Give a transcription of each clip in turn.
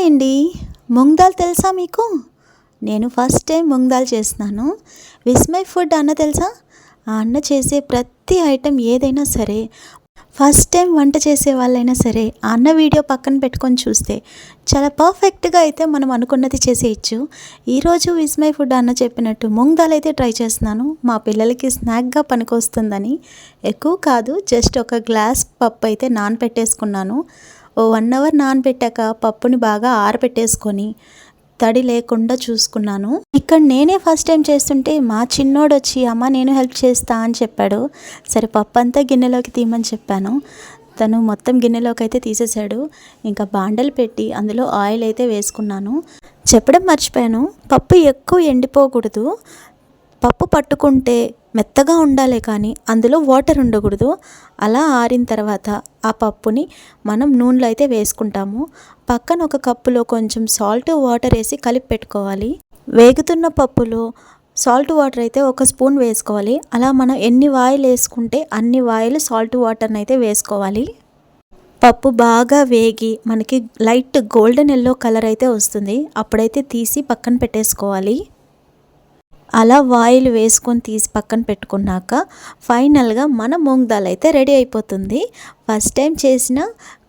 అండి. మూంగ్ దాల్ తెలుసా మీకు? నేను ఫస్ట్ టైం మూంగ్ దాల్ చేస్తున్నాను. విస్మయ్ ఫుడ్ అన్న తెలుసా? ఆ అన్న చేసే ప్రతి ఐటెం ఏదైనా సరే, ఫస్ట్ టైం వంట చేసే వాళ్ళైనా సరే ఆ అన్న వీడియో పక్కన పెట్టుకొని చూస్తే చాలా పర్ఫెక్ట్గా అయితే మనం అనుకున్నది చేసేయచ్చు. ఈరోజు విస్మయ్ ఫుడ్ అన్న చెప్పినట్టు మూంగ్ దాల్ అయితే ట్రై చేస్తున్నాను. మా పిల్లలకి స్నాక్గా పనికొస్తుందని. ఎక్కువ కాదు, జస్ట్ ఒక గ్లాస్ పప్పు అయితే నానబెట్టేసుకున్నాను. ఓ 1 అవర్ నానబెట్టాక పప్పుని బాగా ఆరబెట్టేసుకొని తడి లేకుండా చూసుకున్నాను. ఇక్కడ నేనే ఫస్ట్ టైం చేస్తుంటే మా చిన్నోడు వచ్చి అమ్మ నేను హెల్ప్ చేస్తా అని చెప్పాడు. సరే పప్పు అంతా గిన్నెలోకి తీయమని చెప్పాను. తను మొత్తం గిన్నెలోకి అయితే తీసేశాడు. ఇంకా బాండలు పెట్టి అందులో ఆయిల్ అయితే వేసుకున్నాను. చెప్పడం మర్చిపోయాను, పప్పు ఎక్కువ ఎండిపోకూడదు. పప్పు పట్టుకుంటే మెత్తగా ఉండాలి కానీ అందులో వాటర్ ఉండకూడదు. అలా ఆరిన తర్వాత ఆ పప్పుని మనం నూనెలో అయితే వేసుకుంటాము. పక్కన ఒక కప్పులో కొంచెం సాల్ట్ వాటర్ వేసి కలిపి పెట్టుకోవాలి. వేగుతున్న పప్పులో సాల్ట్ వాటర్ అయితే 1 స్పూన్ వేసుకోవాలి. అలా మనం ఎన్ని వాయిలు వేసుకుంటే అన్ని వాయిలు సాల్ట్ వాటర్ని అయితే వేసుకోవాలి. పప్పు బాగా వేగి మనకి లైట్ గోల్డెన్ ఎల్లో కలర్ అయితే వస్తుంది. అప్పుడైతే తీసి పక్కన పెట్టేసుకోవాలి. అలా వాయిల్ వేసుకొని తీసి పక్కన పెట్టుకున్నాక ఫైనల్గా మన మూంగ్ దాల్ అయితే రెడీ అయిపోతుంది. ఫస్ట్ టైం చేసిన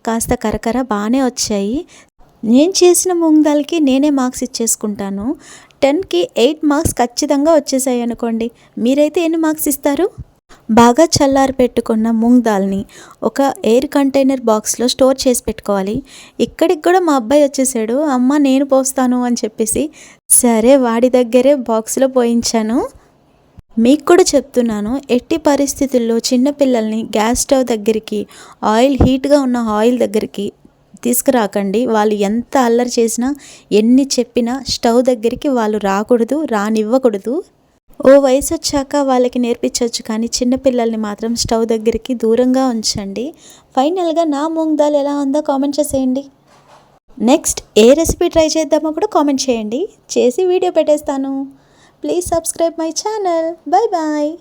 కాస్త కరకర బాగానే వచ్చాయి. నేను చేసిన మూంగ్ దాల్కి నేనే మార్క్స్ ఇచ్చేసుకుంటాను. 10కి 8 మార్క్స్ ఖచ్చితంగా వచ్చేసాయి అనుకోండి. మీరైతే ఎన్ని మార్క్స్ ఇస్తారు? బాగా చల్లారి పెట్టుకున్న మూంగ్ దాల్ని ఒక ఎయిర్ కంటైనర్ బాక్స్లో స్టోర్ చేసి పెట్టుకోవాలి. ఇక్కడికి కూడా మా అబ్బాయి వచ్చేసాడు, అమ్మ నేను పోస్తాను అని చెప్పేసి. సరే వాడి దగ్గరే బాక్స్లో పోయించాను. మీకు కూడా చెప్తున్నాను, ఎట్టి పరిస్థితుల్లో చిన్నపిల్లల్ని గ్యాస్ స్టవ్ దగ్గరికి, ఆయిల్ హీట్గా ఉన్న ఆయిల్ దగ్గరికి తీసుకురాకండి. వాళ్ళు ఎంత అల్లరి చేసినా ఎన్ని చెప్పినా స్టవ్ దగ్గరికి వాళ్ళు రాకూడదు, రానివ్వకూడదు. ఓ వయసు వచ్చాక వాళ్ళకి నేర్పించవచ్చు కానీ చిన్నపిల్లల్ని మాత్రం స్టవ్ దగ్గరికి దూరంగా ఉంచండి. ఫైనల్గా నా మూంగ్ దాల్ ఎలా ఉందో కామెంట్ చేసేయండి. నెక్స్ట్ ఏ రెసిపీ ట్రై చేద్దామో కూడా కామెంట్ చేయండి. చేసి వీడియో పెట్టేస్తాను. Please subscribe my channel. Bye bye.